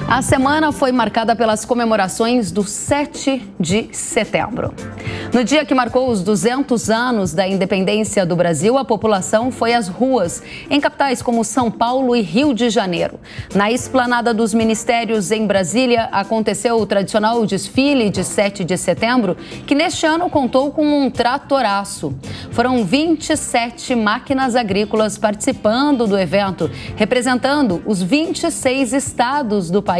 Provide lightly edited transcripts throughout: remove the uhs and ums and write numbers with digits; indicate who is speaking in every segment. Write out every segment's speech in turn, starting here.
Speaker 1: A semana foi marcada pelas comemorações do 7 de setembro. No dia que marcou os 200 anos da independência do Brasil, a população foi às ruas, em capitais como São Paulo e Rio de Janeiro. Na esplanada dos ministérios em Brasília, aconteceu o tradicional desfile de 7 de setembro, que neste ano contou com um tratoraço. Foram 27 máquinas agrícolas participando do evento, representando os 26 estados do país,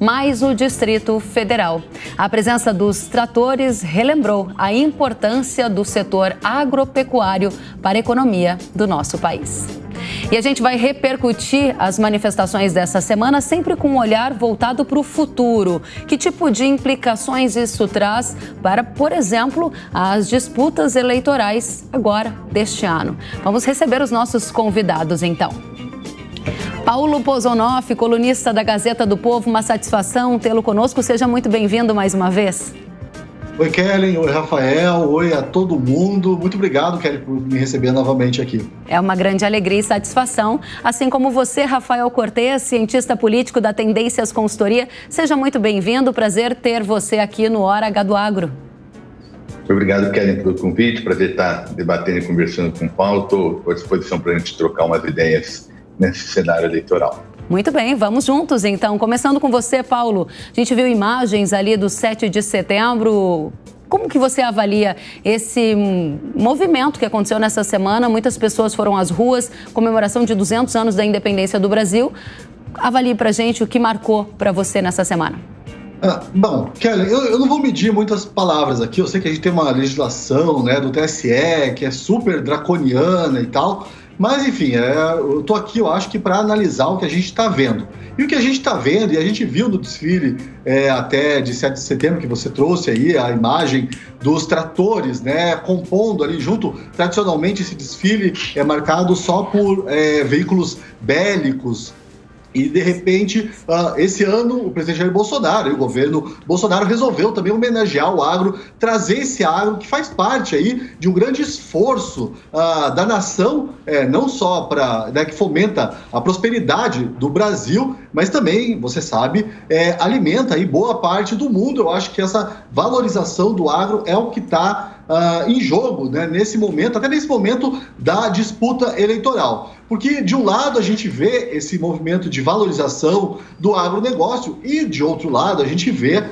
Speaker 1: mais o Distrito Federal. A presença dos tratores relembrou a importância do setor agropecuário para a economia do nosso país. E a gente vai repercutir as manifestações dessa semana sempre com um olhar voltado para o futuro. Que tipo de implicações isso traz para, por exemplo, as disputas eleitorais agora deste ano? Vamos receber os nossos convidados, então. Paulo Pozonoff, colunista da Gazeta do Povo, uma satisfação tê-lo conosco. Seja muito bem-vindo mais uma vez.
Speaker 2: Oi, Kellen. Oi, Rafael. Oi a todo mundo. Muito obrigado, Kellen, por me receber novamente aqui.
Speaker 1: É uma grande alegria e satisfação. Assim como você, Rafael Cortes, cientista político da Tendências Consultoria. Seja muito bem-vindo. Prazer ter você aqui no Hora H do Agro.
Speaker 3: Obrigado, Kellen, pelo convite. Prazer estar debatendo e conversando com o Paulo. Estou à disposição para a gente trocar umas ideias nesse cenário eleitoral.
Speaker 1: Muito bem, vamos juntos então. Começando com você, Paulo. A gente viu imagens ali do 7 de setembro. Como que você avalia esse movimento que aconteceu nessa semana? Muitas pessoas foram às ruas, comemoração de 200 anos da independência do Brasil. Avalie pra gente o que marcou para você nessa semana.
Speaker 2: Bom, Kelly, eu não vou medir muitas palavras aqui. Eu sei que a gente tem uma legislação, né, do TSE que é super draconiana e tal. Mas, enfim, eu estou aqui, eu acho que para analisar o que a gente está vendo. E o que a gente está vendo, e a gente viu no desfile até de 7 de setembro, que você trouxe aí a imagem dos tratores, né, compondo ali junto. Tradicionalmente, esse desfile é marcado só por veículos bélicos. E, de repente, esse ano, o presidente Jair Bolsonaro e o governo Bolsonaro resolveu também homenagear o agro, trazer esse agro que faz parte aí de um grande esforço da nação, não só que fomenta a prosperidade do Brasil, mas também, você sabe, alimenta aí boa parte do mundo. Eu acho que essa valorização do agro é o que está em jogo, né, nesse momento, até nesse momento da disputa eleitoral. Porque, de um lado, a gente vê esse movimento de valorização do agronegócio e, de outro lado, a gente vê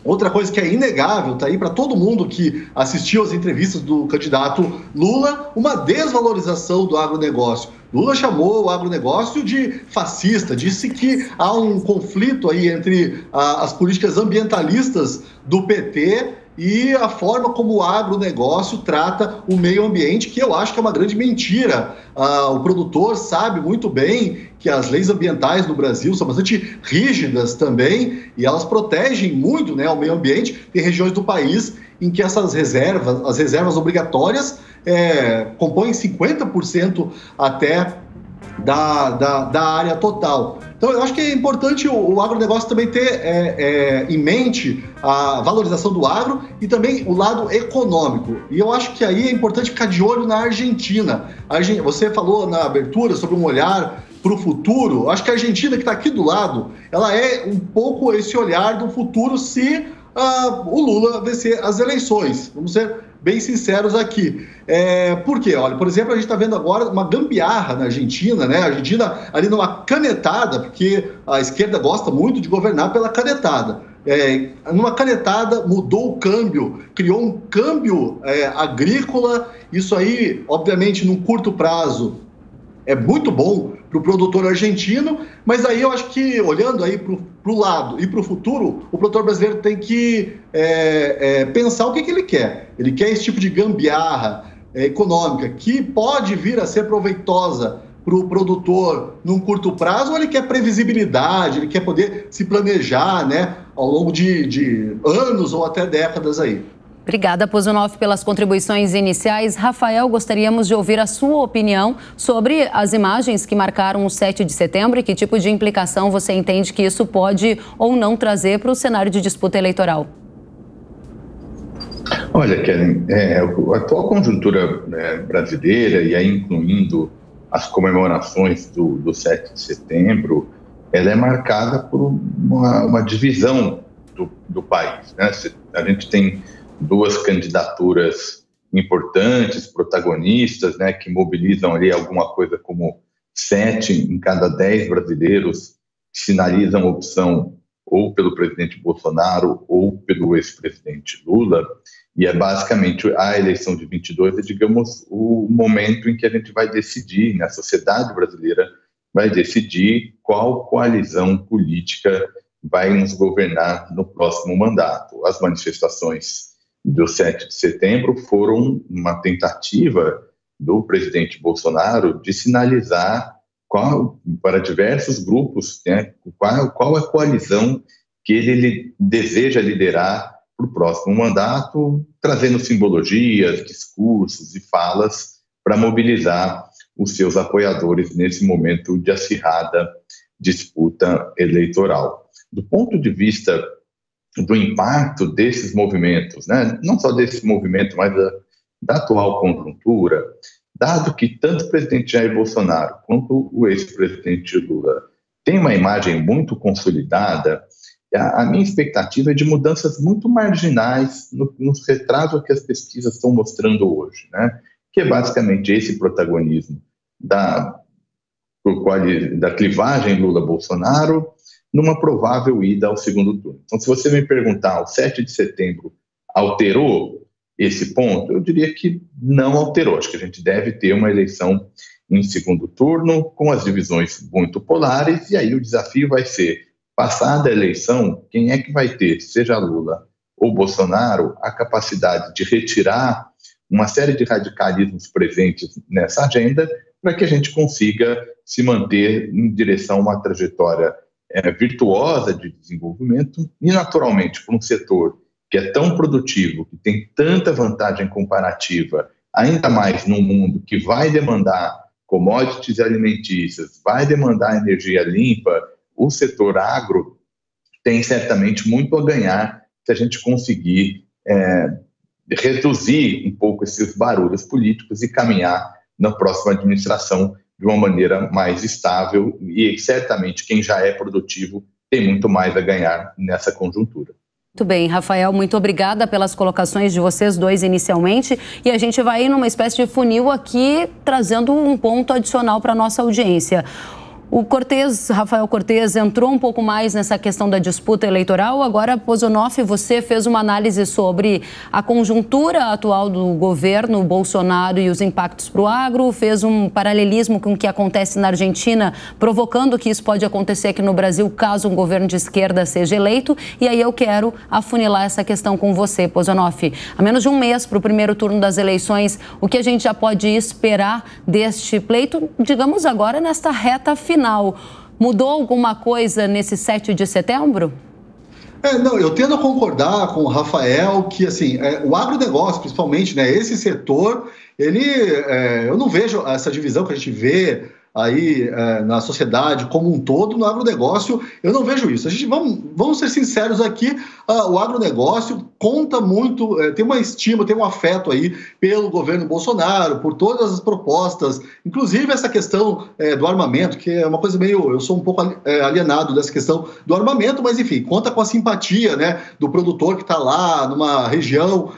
Speaker 2: outra coisa que é inegável, tá aí para todo mundo que assistiu às entrevistas do candidato Lula, uma desvalorização do agronegócio. Lula chamou o agronegócio de fascista, disse que há um conflito aí entre as políticas ambientalistas do PT e a forma como o agronegócio trata o meio ambiente, que eu acho que é uma grande mentira. O produtor sabe muito bem que as leis ambientais no Brasil são bastante rígidas também e elas protegem muito, né, o meio ambiente. Tem regiões do país em que essas reservas, as reservas obrigatórias, compõem 50% até da área total. Então, eu acho que é importante o agronegócio também ter em mente a valorização do agro e também o lado econômico. E eu acho que aí é importante ficar de olho na Argentina. Você falou na abertura sobre um olhar para o futuro. Acho que a Argentina, que está aqui do lado, ela é um pouco esse olhar do futuro se o Lula vencer as eleições. Vamos ser bem sinceros aqui. Por quê? Olha, por exemplo, a gente está vendo agora uma gambiarra na Argentina, né? A Argentina ali numa canetada, porque a esquerda gosta muito de governar pela canetada. Numa canetada, mudou o câmbio, criou um câmbio agrícola. Isso aí, obviamente, num curto prazo, é muito bom para o produtor argentino, mas aí eu acho que, olhando aí para o lado e para o futuro, o produtor brasileiro tem que pensar o que ele quer. Ele quer esse tipo de gambiarra econômica que pode vir a ser proveitosa para o produtor num curto prazo, ou ele quer previsibilidade, ele quer poder se planejar, né, ao longo de anos ou até décadas aí.
Speaker 1: Obrigada, Pozonoff, pelas contribuições iniciais. Rafael, gostaríamos de ouvir a sua opinião sobre as imagens que marcaram o 7 de setembro e que tipo de implicação você entende que isso pode ou não trazer para o cenário de disputa eleitoral.
Speaker 3: Olha, Kellen, a atual conjuntura brasileira, e aí incluindo as comemorações do 7 de setembro, ela é marcada por uma divisão do país, né? A gente tem duas candidaturas importantes, protagonistas, né, que mobilizam ali alguma coisa como 7 em cada 10 brasileiros que sinalizam opção ou pelo presidente Bolsonaro ou pelo ex-presidente Lula, e é basicamente a eleição de 22, é, digamos, o momento em que a gente vai decidir, né, a sociedade brasileira vai decidir qual coalizão política vai nos governar no próximo mandato. As manifestações do 7 de setembro foram uma tentativa do presidente Bolsonaro de sinalizar para diversos grupos, né, qual é a coalizão que ele deseja liderar para o próximo mandato, trazendo simbologias, discursos e falas para mobilizar os seus apoiadores nesse momento de acirrada disputa eleitoral. Do ponto de vista do impacto desses movimentos, né, não só desse movimento, mas da atual conjuntura, dado que tanto o presidente Jair Bolsonaro quanto o ex-presidente Lula têm uma imagem muito consolidada, a minha expectativa é de mudanças muito marginais nos retratos que as pesquisas estão mostrando hoje, né? Que é basicamente esse protagonismo da clivagem Lula-Bolsonaro numa provável ida ao segundo turno. Então, se você me perguntar, o 7 de setembro alterou esse ponto? Eu diria que não alterou. Acho que a gente deve ter uma eleição em segundo turno, com as divisões muito polares, e aí o desafio vai ser, passada a eleição, quem é que vai ter, seja Lula ou Bolsonaro, a capacidade de retirar uma série de radicalismos presentes nessa agenda para que a gente consiga se manter em direção a uma trajetória virtuosa de desenvolvimento e, naturalmente, para um setor que é tão produtivo, que tem tanta vantagem comparativa, ainda mais num mundo que vai demandar commodities alimentícias, vai demandar energia limpa, o setor agro tem certamente muito a ganhar se a gente conseguir reduzir um pouco esses barulhos políticos e caminhar na próxima administração de uma maneira mais estável, e certamente quem já é produtivo tem muito mais a ganhar nessa conjuntura.
Speaker 1: Muito bem, Rafael, muito obrigada pelas colocações de vocês dois inicialmente, e a gente vai ir numa espécie de funil aqui, trazendo um ponto adicional para a nossa audiência. O Rafael Cortes, entrou um pouco mais nessa questão da disputa eleitoral. Agora, Pozonoff, você fez uma análise sobre a conjuntura atual do governo Bolsonaro e os impactos para o agro, fez um paralelismo com o que acontece na Argentina, provocando que isso pode acontecer aqui no Brasil caso um governo de esquerda seja eleito. E aí eu quero afunilar essa questão com você, Pozonoff. A menos de um mês para o primeiro turno das eleições, o que a gente já pode esperar deste pleito, digamos agora, nesta reta final? Mudou alguma coisa nesse 7 de setembro?
Speaker 2: Não, eu tendo a concordar com o Rafael que, assim, o agronegócio, principalmente, né, esse setor, eu não vejo essa divisão que a gente vê aí na sociedade como um todo. No agronegócio, eu não vejo isso. Vamos ser sinceros aqui, o agronegócio conta muito, tem uma estima, tem um afeto aí pelo governo Bolsonaro, por todas as propostas, inclusive essa questão do armamento, que é uma coisa meio... Eu sou um pouco alienado dessa questão do armamento, mas enfim, conta com a simpatia, né, do produtor que está lá numa região,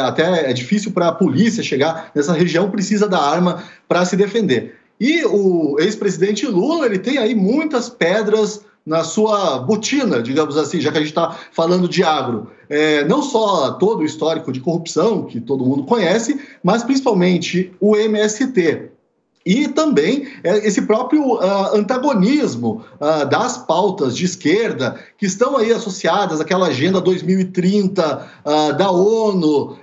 Speaker 2: até é difícil para a polícia chegar nessa região, precisa da arma para se defender. E o ex-presidente Lula, ele tem aí muitas pedras na sua botina, digamos assim, já que a gente está falando de agro. Não só todo o histórico de corrupção, que todo mundo conhece, mas principalmente o MST. E também esse próprio antagonismo das pautas de esquerda que estão aí associadas àquela Agenda 2030 da ONU,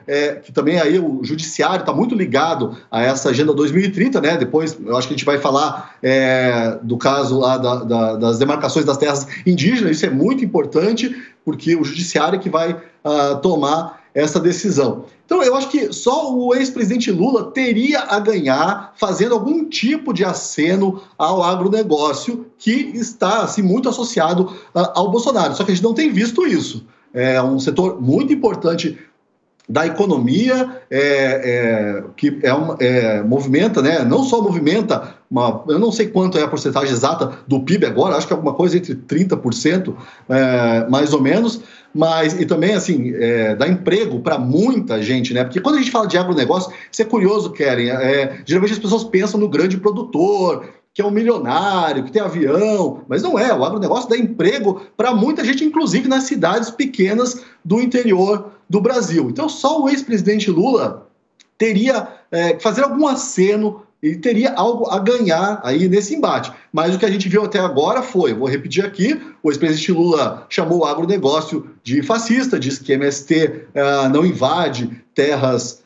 Speaker 2: que também aí o judiciário está muito ligado a essa Agenda 2030, né? Depois eu acho que a gente vai falar do caso lá das demarcações das terras indígenas. Isso é muito importante, porque o judiciário é que vai tomar essa decisão. Então, eu acho que só o ex-presidente Lula teria a ganhar fazendo algum tipo de aceno ao agronegócio, que está assim, muito associado ao Bolsonaro. Só que a gente não tem visto isso. É um setor muito importante da economia, que movimenta, né? Não só movimenta, eu não sei quanto é a porcentagem exata do PIB agora, acho que é alguma coisa entre 30%, mais ou menos, mas e também, assim, dá emprego para muita gente, né? Porque quando a gente fala de agronegócio, isso é curioso, Keren, geralmente as pessoas pensam no grande produtor, que é um milionário, que tem avião, mas não é. O agronegócio dá emprego para muita gente, inclusive nas cidades pequenas do interior do Brasil. Então, só o ex-presidente Lula teria que fazer algum aceno e teria algo a ganhar aí nesse embate. Mas o que a gente viu até agora foi, vou repetir aqui, o ex-presidente Lula chamou o agronegócio de fascista, disse que MST não invade terras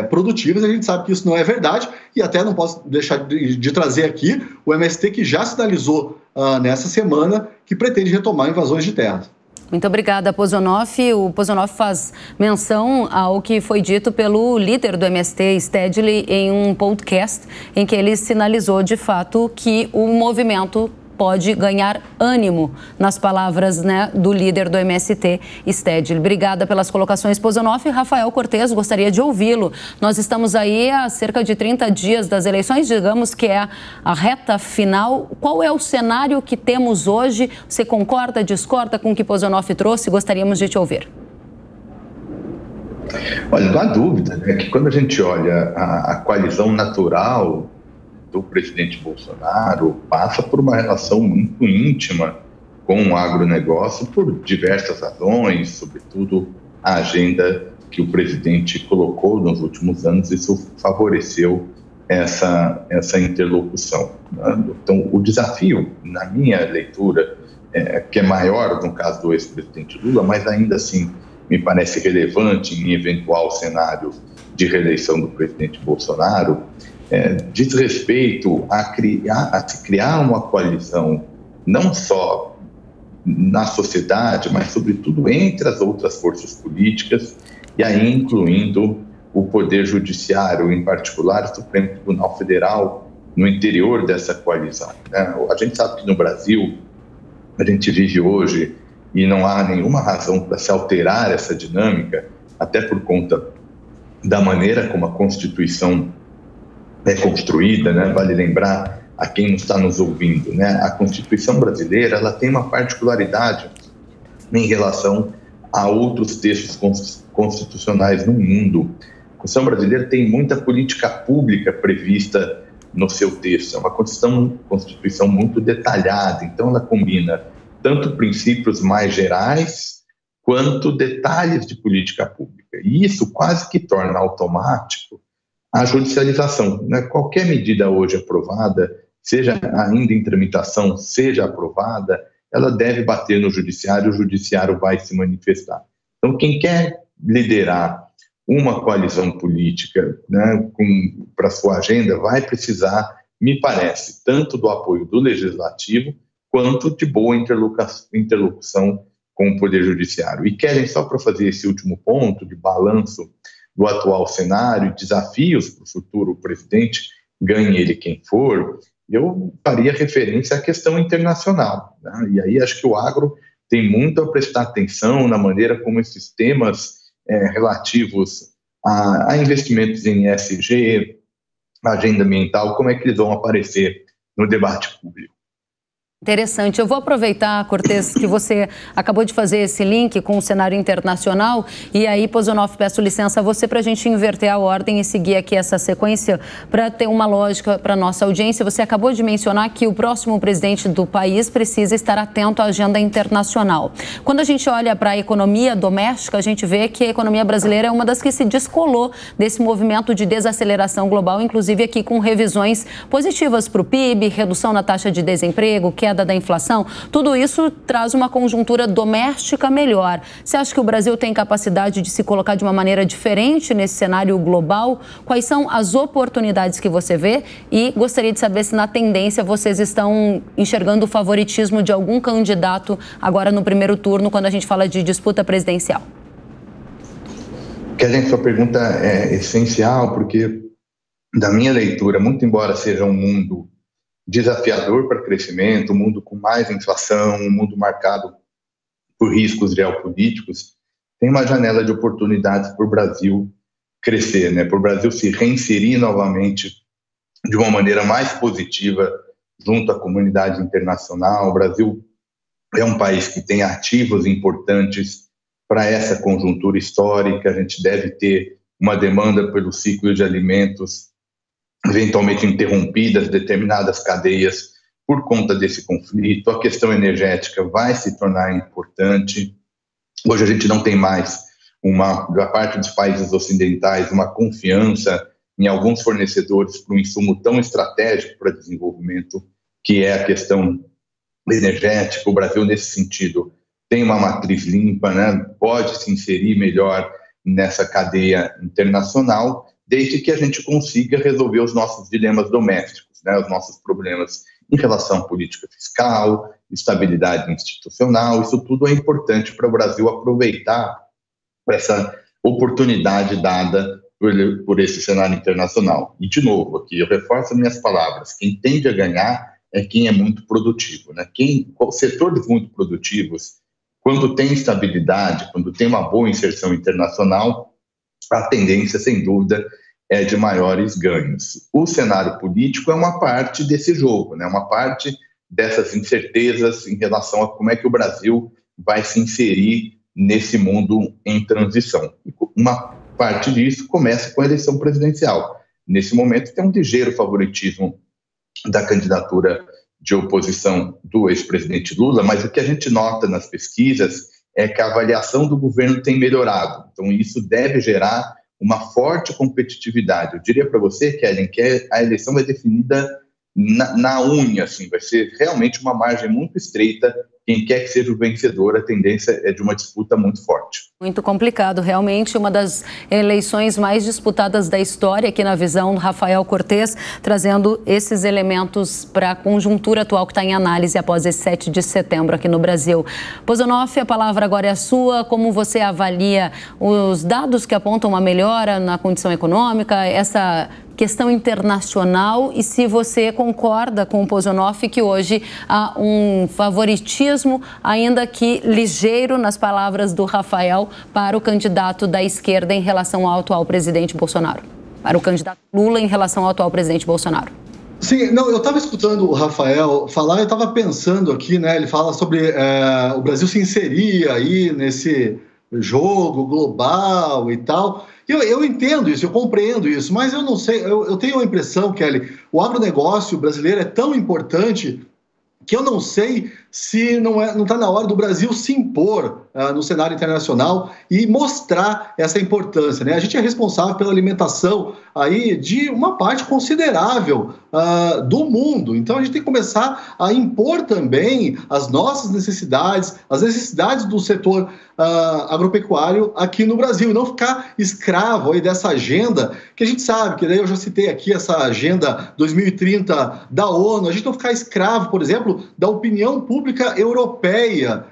Speaker 2: produtivas. A gente sabe que isso não é verdade, e até não posso deixar de trazer aqui o MST, que já sinalizou nessa semana que pretende retomar invasões de terras.
Speaker 1: Muito obrigada, Pozonoff. O Pozonoff faz menção ao que foi dito pelo líder do MST, Stedley, em um podcast em que ele sinalizou de fato que o movimento pode ganhar ânimo, nas palavras, né, do líder do MST, Stedley. Obrigada pelas colocações, Pozonoff. Rafael Cortes, gostaria de ouvi-lo. Nós estamos aí há cerca de 30 dias das eleições, digamos que é a reta final. Qual é o cenário que temos hoje? Você concorda, discorda com o que Pozonoff trouxe? Gostaríamos de te ouvir.
Speaker 3: Olha, não há dúvida, né, que quando a gente olha a coalizão natural do presidente Bolsonaro, passa por uma relação muito íntima com o agronegócio por diversas razões, sobretudo a agenda que o presidente colocou nos últimos anos. Isso favoreceu essa interlocução. Então, o desafio, na minha leitura, que é maior no caso do ex-presidente Lula, mas ainda assim me parece relevante em eventual cenário de reeleição do presidente Bolsonaro, diz respeito a se criar uma coalizão não só na sociedade, mas sobretudo entre as outras forças políticas, e aí incluindo o Poder Judiciário, em particular o Supremo Tribunal Federal, no interior dessa coalizão. A gente sabe que no Brasil a gente vive hoje, e não há nenhuma razão para se alterar essa dinâmica, até por conta da maneira como a Constituição é construída, né? Vale lembrar a quem está nos ouvindo, né? A Constituição brasileira, ela tem uma particularidade em relação a outros textos constitucionais no mundo. A Constituição brasileira tem muita política pública prevista no seu texto. É uma Constituição muito detalhada, então ela combina tanto princípios mais gerais quanto detalhes de política pública. E isso quase que torna automático a judicialização, né? Qualquer medida hoje aprovada, seja ainda em tramitação, seja aprovada, ela deve bater no judiciário, o judiciário vai se manifestar. Então, quem quer liderar uma coalizão política, né, para sua agenda, vai precisar, me parece, tanto do apoio do Legislativo, quanto de boa interlocução com o Poder Judiciário. E querem, só para fazer esse último ponto de balanço do atual cenário, desafios para o futuro presidente, ganhe ele quem for, eu faria referência à questão internacional, né? E aí acho que o agro tem muito a prestar atenção na maneira como esses temas relativos a investimentos em ESG, agenda ambiental, como é que eles vão aparecer no debate público.
Speaker 1: Interessante. Eu vou aproveitar, Cortes, que você acabou de fazer esse link com o cenário internacional, e aí, Pozonoff, peço licença a você para a gente inverter a ordem e seguir aqui essa sequência para ter uma lógica para a nossa audiência. Você acabou de mencionar que o próximo presidente do país precisa estar atento à agenda internacional. Quando a gente olha para a economia doméstica, a gente vê que a economia brasileira é uma das que se descolou desse movimento de desaceleração global, inclusive aqui com revisões positivas para o PIB, redução na taxa de desemprego, queda da inflação. Tudo isso traz uma conjuntura doméstica melhor. Você acha que o Brasil tem capacidade de se colocar de uma maneira diferente nesse cenário global? Quais são as oportunidades que você vê? E gostaria de saber se na tendência vocês estão enxergando o favoritismo de algum candidato agora no primeiro turno, quando a gente fala de disputa presidencial.
Speaker 3: Kellen, sua pergunta é essencial, porque da minha leitura, muito embora seja um mundo desafiador para crescimento, um mundo com mais inflação, um mundo marcado por riscos geopolíticos, tem uma janela de oportunidades para o Brasil crescer, né? Para o Brasil se reinserir novamente de uma maneira mais positiva junto à comunidade internacional. O Brasil é um país que tem ativos importantes para essa conjuntura histórica. A gente deve ter uma demanda pelo ciclo de alimentos eventualmente interrompidas, determinadas cadeias por conta desse conflito. A questão energética vai se tornar importante. Hoje a gente não tem mais, da parte dos países ocidentais, uma confiança em alguns fornecedores para um insumo tão estratégico para desenvolvimento, que é a questão energética. O Brasil, nesse sentido, tem uma matriz limpa, né? Pode se inserir melhor nessa cadeia internacional, desde que a gente consiga resolver os nossos dilemas domésticos, né? Os nossos problemas em relação à política fiscal, estabilidade institucional. Isso tudo é importante para o Brasil aproveitar essa oportunidade dada por esse cenário internacional. E, de novo, aqui eu reforço minhas palavras: quem tende a ganhar é quem é muito produtivo, né? Setores muito produtivos, quando tem estabilidade, quando tem uma boa inserção internacional, a tendência, sem dúvida, é de maiores ganhos. O cenário político é uma parte desse jogo, né? Uma parte dessas incertezas em relação a como é que o Brasil vai se inserir nesse mundo em transição. Uma parte disso começa com a eleição presidencial. Nesse momento tem um ligeiro favoritismo da candidatura de oposição do ex-presidente Lula, mas o que a gente nota nas pesquisas é que a avaliação do governo tem melhorado. Então isso deve gerar uma forte competitividade. Eu diria para você, Kellen, que a eleição é definida na unha, assim, vai ser realmente uma margem muito estreita. Quem quer que seja o vencedor, a tendência é de uma disputa muito forte.
Speaker 1: Muito complicado, realmente uma das eleições mais disputadas da história, aqui na visão do Rafael Cortes, trazendo esses elementos para a conjuntura atual que está em análise após esse 7 de setembro aqui no Brasil. Pozonoff, a palavra agora é a sua. Como você avalia os dados que apontam uma melhora na condição econômica, essa questão internacional, e se você concorda com o Pozonoff que hoje há um favoritismo, ainda que ligeiro, nas palavras do Rafael, para o candidato da esquerda em relação ao atual presidente Bolsonaro, para o candidato Lula em relação ao atual presidente Bolsonaro.
Speaker 2: Sim, não, eu estava escutando o Rafael falar, eu estava pensando aqui, né? Ele fala sobre o Brasil se inserir aí nesse jogo global e tal. Eu entendo isso, eu compreendo isso, mas eu não sei, eu tenho a impressão, Kelly, o agronegócio brasileiro é tão importante que eu não sei se não está na hora do Brasil se impor no cenário internacional e mostrar essa importância, né? A gente é responsável pela alimentação aí de uma parte considerável do mundo. Então a gente tem que começar a impor também as nossas necessidades, as necessidades do setor agropecuário aqui no Brasil, e não ficar escravo aí dessa agenda que a gente sabe, que daí eu já citei aqui essa agenda 2030 da ONU. A gente não ficar escravo, por exemplo, da opinião pública europeia.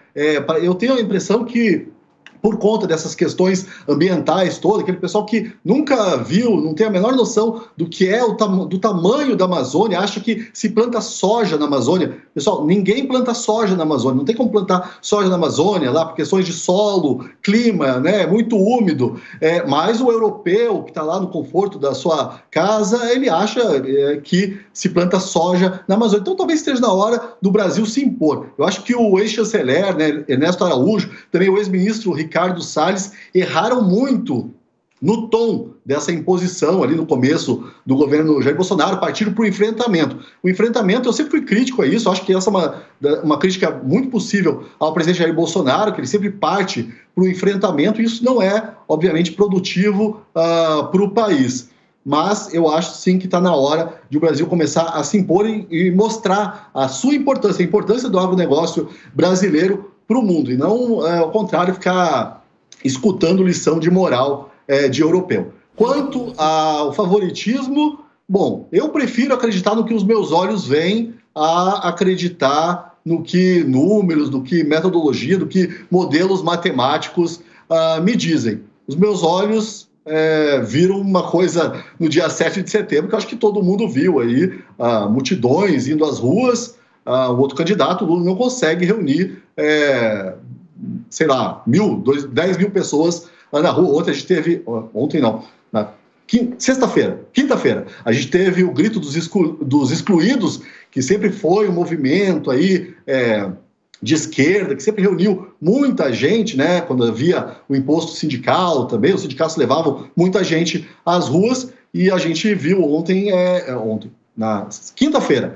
Speaker 2: Eu tenho a impressão que, por conta dessas questões ambientais todas, aquele pessoal que nunca viu, não tem a menor noção do que é do tamanho da Amazônia, acha que se planta soja na Amazônia. Pessoal, ninguém planta soja na Amazônia, não tem como plantar soja na Amazônia lá por questões de solo, clima, né, muito úmido, mas o europeu que está lá no conforto da sua casa, ele acha que se planta soja na Amazônia. Então talvez esteja na hora do Brasil se impor. Eu acho que o ex-chanceler, né, Ernesto Araújo, também o ex-ministro Ricardo Salles, erraram muito no tom dessa imposição ali no começo do governo Jair Bolsonaro, partiram para o enfrentamento. O enfrentamento, eu sempre fui crítico a isso, acho que essa é uma crítica muito possível ao presidente Jair Bolsonaro, que ele sempre parte para o enfrentamento, e isso não é, obviamente, produtivo para o país. Mas eu acho sim que está na hora de o Brasil começar a se impor e mostrar a sua importância, a importância do agronegócio brasileiro para o mundo, e não, ao contrário, ficar escutando lição de moral de europeu. Quanto ao favoritismo, bom, eu prefiro acreditar no que os meus olhos veem a acreditar no que números, do que metodologia, do que modelos matemáticos me dizem. Os meus olhos viram uma coisa no dia 7 de setembro, que eu acho que todo mundo viu aí, multidões indo às ruas. O outro candidato, o Lula, não consegue reunir sei lá, 10 mil pessoas lá na rua. Ontem a gente teve, ontem não, na quinta-feira, a gente teve o Grito dos Excluídos, que sempre foi um movimento aí de esquerda, que sempre reuniu muita gente, né? Quando havia o imposto sindical também, os sindicatos levavam muita gente às ruas, e a gente viu ontem, na quinta-feira,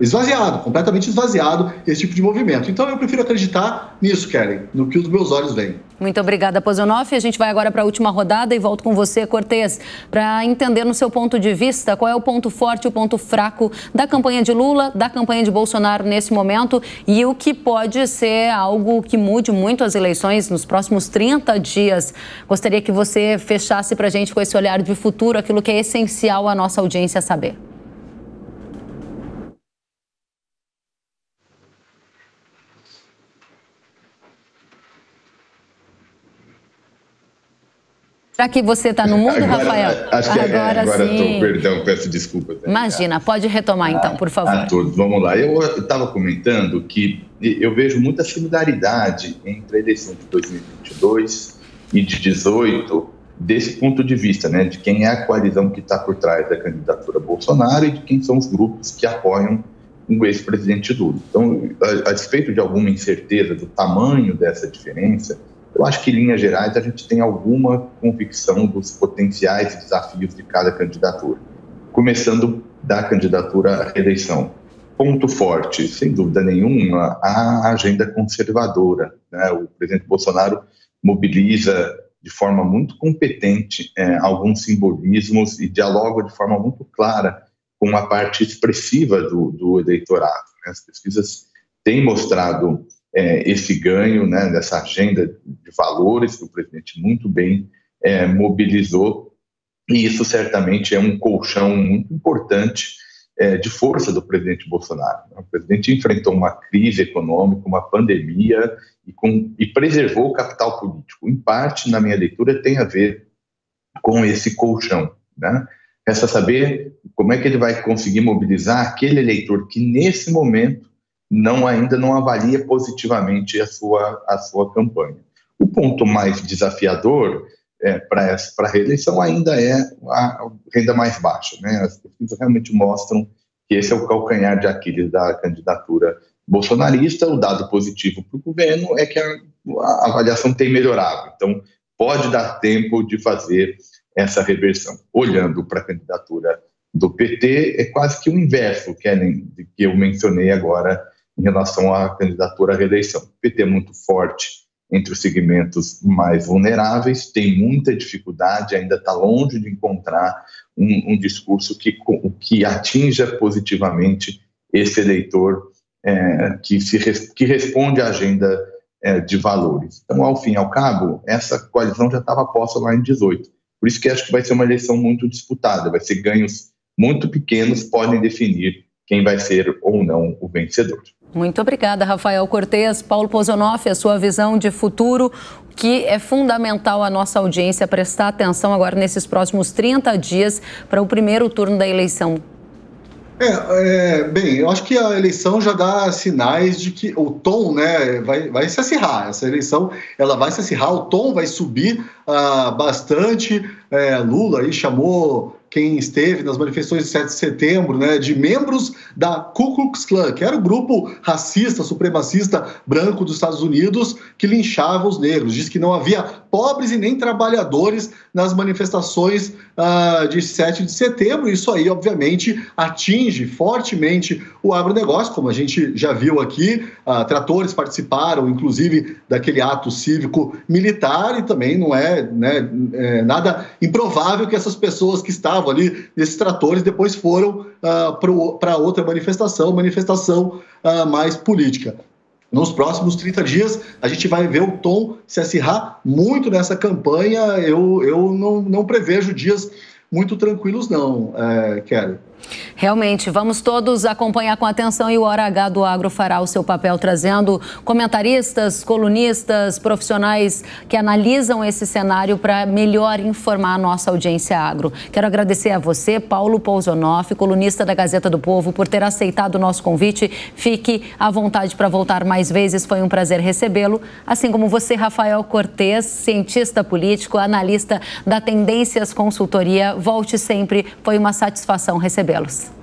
Speaker 2: esvaziado, completamente esvaziado esse tipo de movimento. Então eu prefiro acreditar nisso, Keren, no que os meus olhos veem.
Speaker 1: Muito obrigada, Pozonoff. A gente vai agora para a última rodada e volto com você, Cortez, para entender no seu ponto de vista qual é o ponto forte e o ponto fraco da campanha de Lula, da campanha de Bolsonaro nesse momento, e o que pode ser algo que mude muito as eleições nos próximos 30 dias. Gostaria que você fechasse para a gente com esse olhar de futuro, aquilo que é essencial à nossa audiência saber. Já que você está no mundo, Rafael?
Speaker 3: Acho que agora sim. Perdão, peço desculpas.
Speaker 1: Imagina, pode retomar então, por favor.
Speaker 3: A todos, vamos lá. Eu estava comentando que eu vejo muita similaridade entre a eleição de 2022 e de 2018, desse ponto de vista, né, de quem é a coalizão que está por trás da candidatura Bolsonaro e de quem são os grupos que apoiam o ex-presidente Lula. Então, a despeito de alguma incerteza do tamanho dessa diferença, eu acho que, em linhas gerais, a gente tem alguma convicção dos potenciais desafios de cada candidatura. Começando da candidatura à reeleição. Ponto forte, sem dúvida nenhuma, a agenda conservadora, né? O presidente Bolsonaro mobiliza de forma muito competente alguns simbolismos e dialoga de forma muito clara com uma parte expressiva do eleitorado, né? As pesquisas têm mostrado esse ganho, né, dessa agenda de valores que o presidente muito bem mobilizou, e isso certamente é um colchão muito importante de força do presidente Bolsonaro. O presidente enfrentou uma crise econômica, uma pandemia, e preservou o capital político. Em parte, na minha leitura, tem a ver com esse colchão, né? Resta saber como é que ele vai conseguir mobilizar aquele eleitor que, nesse momento, ainda não avalia positivamente a sua campanha. O ponto mais desafiador para a reeleição ainda é a renda mais baixa, né? As pesquisas realmente mostram que esse é o calcanhar de Aquiles da candidatura bolsonarista. O dado positivo para o governo é que a avaliação tem melhorado, então pode dar tempo de fazer essa reversão. Olhando para a candidatura do PT, é quase que o inverso, Keren, que eu mencionei agora em relação à candidatura à reeleição. O PT é muito forte entre os segmentos mais vulneráveis, tem muita dificuldade, ainda está longe de encontrar um discurso que atinja positivamente esse eleitor que responde à agenda de valores. Então, ao fim e ao cabo, essa coalizão já estava posta lá em 2018. Por isso que acho que vai ser uma eleição muito disputada, vai ser ganhos muito pequenos, podem definir quem vai ser ou não o vencedor.
Speaker 1: Muito obrigada, Rafael Cortez. Paulo Pozonoff, a sua visão de futuro, que é fundamental a nossa audiência prestar atenção agora nesses próximos 30 dias para o primeiro turno da eleição.
Speaker 2: Bem, eu acho que a eleição já dá sinais de que o tom, né, vai se acirrar. Essa eleição ela vai se acirrar, o tom vai subir bastante. Lula aí chamou quem esteve nas manifestações de 7 de setembro, né, de membros da Ku Klux Klan, que era o grupo racista, supremacista branco dos Estados Unidos que linchava os negros. Diz que não havia pobres e nem trabalhadores nas manifestações de 7 de setembro. Isso aí, obviamente, atinge fortemente o agronegócio, como a gente já viu aqui. Tratores participaram, inclusive, daquele ato cívico militar, e também não é nada improvável que essas pessoas que estavam ali nesses tratores depois foram para outra manifestação mais política. Nos próximos 30 dias, a gente vai ver o tom se acirrar muito nessa campanha. Eu não prevejo dias muito tranquilos, não, Kelly.
Speaker 1: Realmente, vamos todos acompanhar com atenção e o Hora H do Agro fará o seu papel trazendo comentaristas, colunistas, profissionais que analisam esse cenário para melhor informar a nossa audiência agro. Quero agradecer a você, Paulo Pousonoff, colunista da Gazeta do Povo, por ter aceitado o nosso convite. Fique à vontade para voltar mais vezes, foi um prazer recebê-lo. Assim como você, Rafael Cortez, cientista político, analista da Tendências Consultoria. Volte sempre, foi uma satisfação recebê-los.